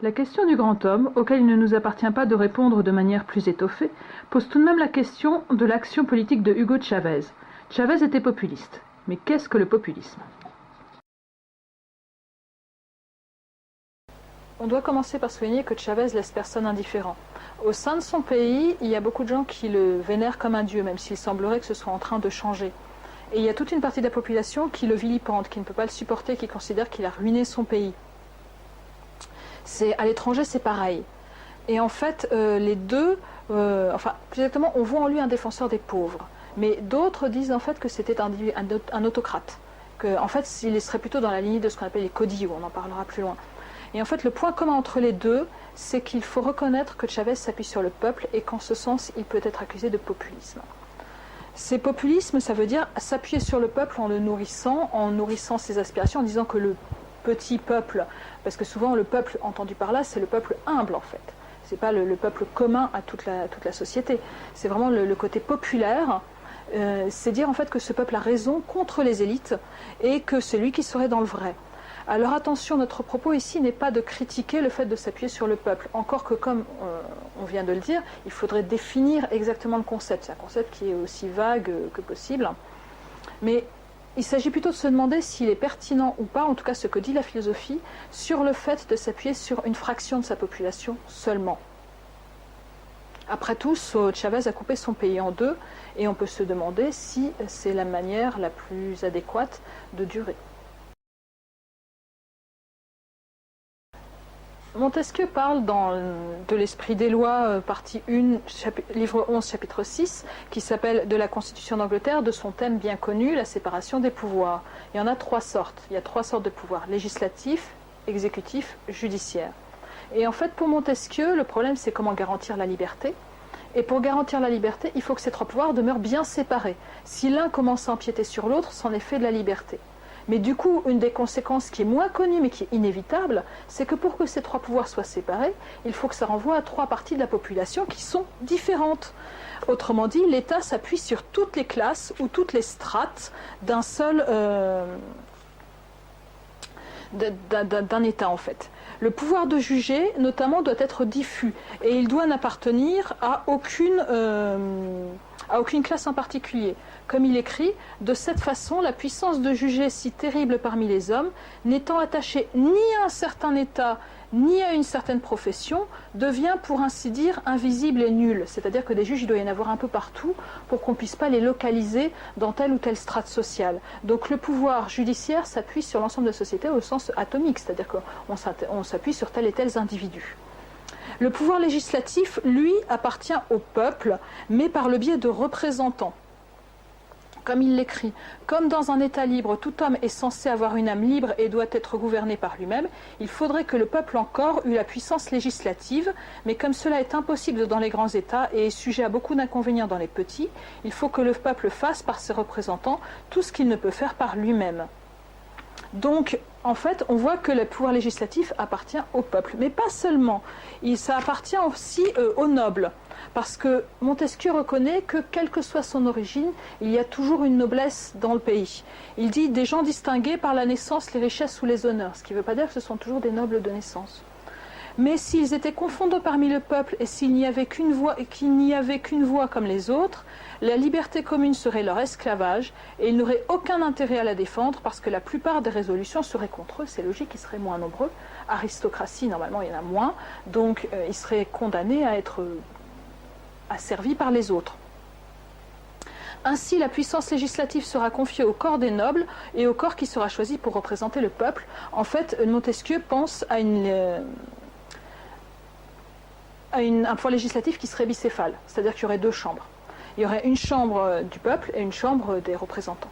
La question du grand homme, auquel il ne nous appartient pas de répondre de manière plus étoffée, pose tout de même la question de l'action politique de Hugo Chavez. Chavez était populiste. Mais qu'est-ce que le populisme ? On doit commencer par souligner que Chavez laisse personne indifférent. Au sein de son pays, il y a beaucoup de gens qui le vénèrent comme un dieu, même s'il semblerait que ce soit en train de changer. Et il y a toute une partie de la population qui le vilipende, qui ne peut pas le supporter, qui considère qu'il a ruiné son pays. À l'étranger, c'est pareil. Et en fait, les deux, plus exactement, on voit en lui un défenseur des pauvres. Mais d'autres disent en fait que c'était un autocrate. En fait, il serait plutôt dans la lignée de ce qu'on appelle les caudillos, on en parlera plus loin. Et en fait, le point commun entre les deux, c'est qu'il faut reconnaître que Chavez s'appuie sur le peuple et qu'en ce sens, il peut être accusé de populisme. C'est populisme, ça veut dire s'appuyer sur le peuple en le nourrissant, en nourrissant ses aspirations, en disant que le petit peuple, parce que souvent le peuple entendu par là, c'est le peuple humble en fait. C'est pas le peuple commun à toute la société. C'est vraiment le côté populaire. C'est dire en fait que ce peuple a raison contre les élites et que c'est lui qui serait dans le vrai. Alors attention, notre propos ici n'est pas de critiquer le fait de s'appuyer sur le peuple, encore que comme on vient de le dire, il faudrait définir exactement le concept. C'est un concept qui est aussi vague que possible. Mais il s'agit plutôt de se demander s'il est pertinent ou pas, en tout cas ce que dit la philosophie, sur le fait de s'appuyer sur une fraction de sa population seulement. Après tout, Chavez a coupé son pays en deux, et on peut se demander si c'est la manière la plus adéquate de durer. Montesquieu parle de l'esprit des lois, partie 1, livre 11, chapitre 6, qui s'appelle « De la Constitution d'Angleterre », de son thème bien connu, la séparation des pouvoirs. Il y en a trois sortes. Il y a trois sortes de pouvoirs, législatif, exécutif, judiciaire. Et en fait, pour Montesquieu, le problème, c'est comment garantir la liberté. Et pour garantir la liberté, il faut que ces trois pouvoirs demeurent bien séparés. Si l'un commence à empiéter sur l'autre, c'en est fait de la liberté. Mais du coup, une des conséquences qui est moins connue mais qui est inévitable, c'est que pour que ces trois pouvoirs soient séparés, il faut que ça renvoie à trois parties de la population qui sont différentes. Autrement dit, l'État s'appuie sur toutes les classes ou toutes les strates d'un État en fait. Le pouvoir de juger, notamment, doit être diffus et il doit n'appartenir à aucune classe en particulier. Comme il écrit, de cette façon, la puissance de juger si terrible parmi les hommes, n'étant attachée ni à un certain état, ni à une certaine profession, devient pour ainsi dire invisible et nulle. C'est-à-dire que des juges, il doit y en avoir un peu partout pour qu'on ne puisse pas les localiser dans telle ou telle strate sociale. Donc le pouvoir judiciaire s'appuie sur l'ensemble de la société au sens atomique, c'est-à-dire qu'on s'appuie sur tels et tels individus. Le pouvoir législatif, lui, appartient au peuple, mais par le biais de représentants. Comme il l'écrit, comme dans un État libre, tout homme est censé avoir une âme libre et doit être gouverné par lui-même, il faudrait que le peuple encore eût la puissance législative, mais comme cela est impossible dans les grands États et est sujet à beaucoup d'inconvénients dans les petits, il faut que le peuple fasse par ses représentants tout ce qu'il ne peut faire par lui-même. Donc, en fait, on voit que le pouvoir législatif appartient au peuple, mais pas seulement. Ça appartient aussi aux nobles, parce que Montesquieu reconnaît que, quelle que soit son origine, il y a toujours une noblesse dans le pays. Il dit des gens distingués par la naissance, les richesses ou les honneurs, ce qui ne veut pas dire que ce sont toujours des nobles de naissance. Mais s'ils étaient confondus parmi le peuple et s'il n'y avait qu'une voix et qu'il n'y avait qu'une voix comme les autres, la liberté commune serait leur esclavage et ils n'auraient aucun intérêt à la défendre parce que la plupart des résolutions seraient contre eux. C'est logique, ils seraient moins nombreux. Aristocratie, normalement, il y en a moins. Donc, ils seraient condamnés à être asservis par les autres. Ainsi, la puissance législative sera confiée au corps des nobles et au corps qui sera choisi pour représenter le peuple. En fait, Montesquieu pense à un pouvoir législatif qui serait bicéphale, c'est-à-dire qu'il y aurait deux chambres. Il y aurait une chambre du peuple et une chambre des représentants,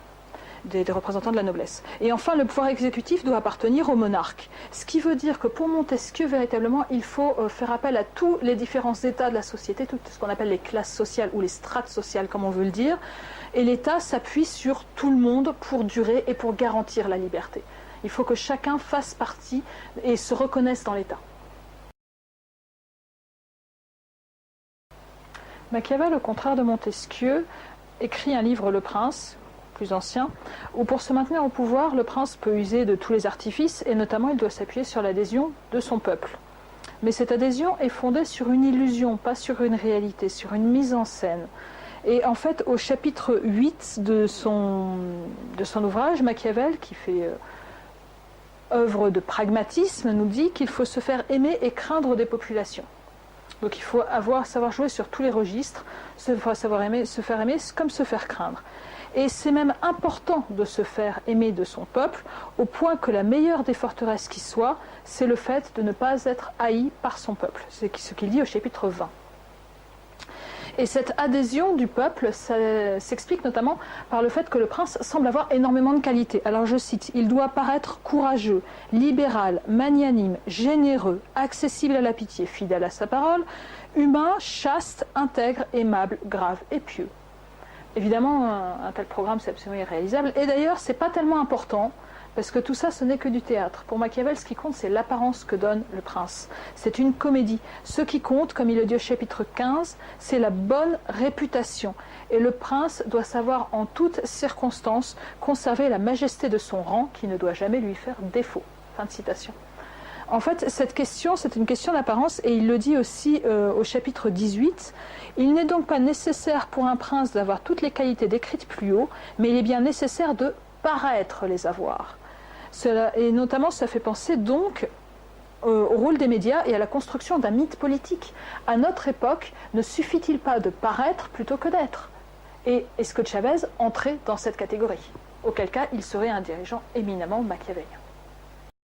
des représentants de la noblesse. Et enfin, le pouvoir exécutif doit appartenir au monarque. Ce qui veut dire que pour Montesquieu, véritablement, il faut faire appel à tous les différents états de la société, tout ce qu'on appelle les classes sociales ou les strates sociales, comme on veut le dire, et l'État s'appuie sur tout le monde pour durer et pour garantir la liberté. Il faut que chacun fasse partie et se reconnaisse dans l'État. Machiavel, au contraire de Montesquieu, écrit un livre, Le Prince, plus ancien, où pour se maintenir au pouvoir, le prince peut user de tous les artifices et notamment il doit s'appuyer sur l'adhésion de son peuple. Mais cette adhésion est fondée sur une illusion, pas sur une réalité, sur une mise en scène. Et en fait, au chapitre 8 de son ouvrage, Machiavel, qui fait œuvre de pragmatisme, nous dit qu'il faut se faire aimer et craindre des populations. Donc il faut savoir jouer sur tous les registres, se faire aimer comme se faire craindre. Et c'est même important de se faire aimer de son peuple, au point que la meilleure des forteresses qui soit, c'est le fait de ne pas être haï par son peuple. C'est ce qu'il dit au chapitre 20. Et cette adhésion du peuple s'explique notamment par le fait que le prince semble avoir énormément de qualités. Alors je cite, il doit paraître courageux, libéral, magnanime, généreux, accessible à la pitié, fidèle à sa parole, humain, chaste, intègre, aimable, grave et pieux. Évidemment, un tel programme, c'est absolument irréalisable. Et d'ailleurs, c'est pas tellement important, parce que tout ça, ce n'est que du théâtre. Pour Machiavel, ce qui compte, c'est l'apparence que donne le prince. C'est une comédie. Ce qui compte, comme il le dit au chapitre 15, c'est la bonne réputation. Et le prince doit savoir en toutes circonstances conserver la majesté de son rang, qui ne doit jamais lui faire défaut. Fin de citation. En fait, cette question, c'est une question d'apparence, et il le dit aussi au chapitre 18. Il n'est donc pas nécessaire pour un prince d'avoir toutes les qualités décrites plus haut, mais il est bien nécessaire de paraître les avoir. Et notamment, ça fait penser donc au rôle des médias et à la construction d'un mythe politique. À notre époque, ne suffit-il pas de paraître plutôt que d'être? Et est-ce que Chavez entrait dans cette catégorie? Auquel cas, il serait un dirigeant éminemment machiavélien.